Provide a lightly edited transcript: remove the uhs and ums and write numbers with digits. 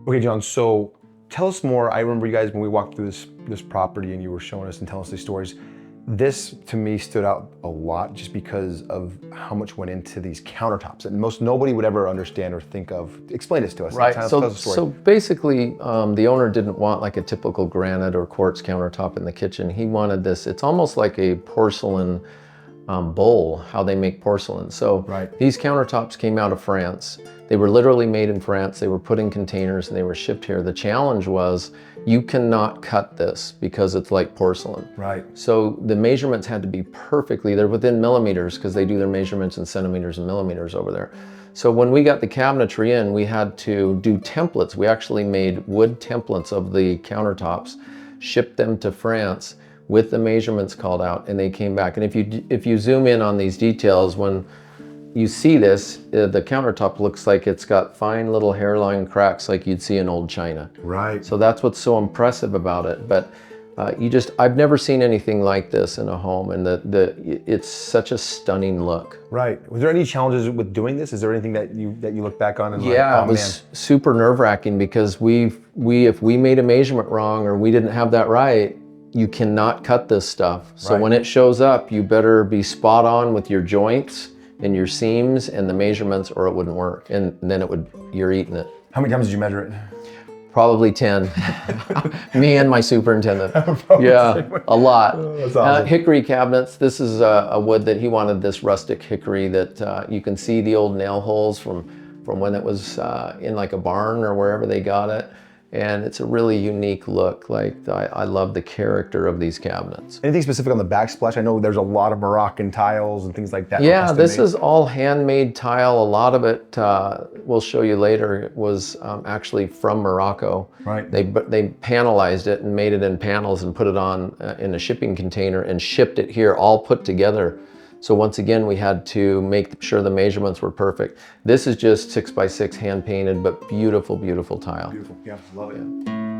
Okay, John, so tell us more. I remember you guys, when we walked through this property and you were showing us and telling us these stories, this to me stood out a lot just because of how much went into these countertops that nobody would ever understand or think of. Explain this to us. Right, Tell us the story. so basically the owner didn't want like a typical granite or quartz countertop in the kitchen. He wanted this, it's almost like a porcelain bowl, how they make porcelain. So these countertops came out of France. They were literally made in France. They were put in containers and they were shipped here. The challenge was you cannot cut this because it's like porcelain. Right. So the measurements had to be perfectly, they're within millimeters because they do their measurements in centimeters and millimeters over there. So when we got the cabinetry in, we had to do templates. We actually made wood templates of the countertops, shipped them to France with the measurements called out, and they came back. And if you zoom in on these details, when you see this, the countertop looks like it's got fine little hairline cracks like you'd see in old china. Right. So that's what's so impressive about it. But I've never seen anything like this in a home, and it's such a stunning look. Right. Was there any challenges with doing this? Is there anything that you look back on and yeah, like, oh, it was super nerve-wracking because if we made a measurement wrong or we didn't have that right, you cannot cut this stuff. So when it shows up, you better be spot on with your joints and your seams and the measurements, or it wouldn't work. And then you're eating it. How many times did you measure it? Probably 10. Me and my superintendent. Yeah, a lot. Oh, that's awesome. Hickory cabinets. This is a wood that he wanted, this rustic hickory that you can see the old nail holes from when it was in like a barn or wherever they got it. And it's a really unique look. Like I love the character of these cabinets. Anything specific on the backsplash? I know there's a lot of Moroccan tiles and things like that. Yeah, this is all handmade tile. A lot of it, we'll show you later, was actually from Morocco. Right. They panelized it and made it in panels and put it on in a shipping container and shipped it here, all put together. So once again, we had to make sure the measurements were perfect. This is just 6x6 hand painted, but beautiful, beautiful tile. Beautiful, yeah, love it.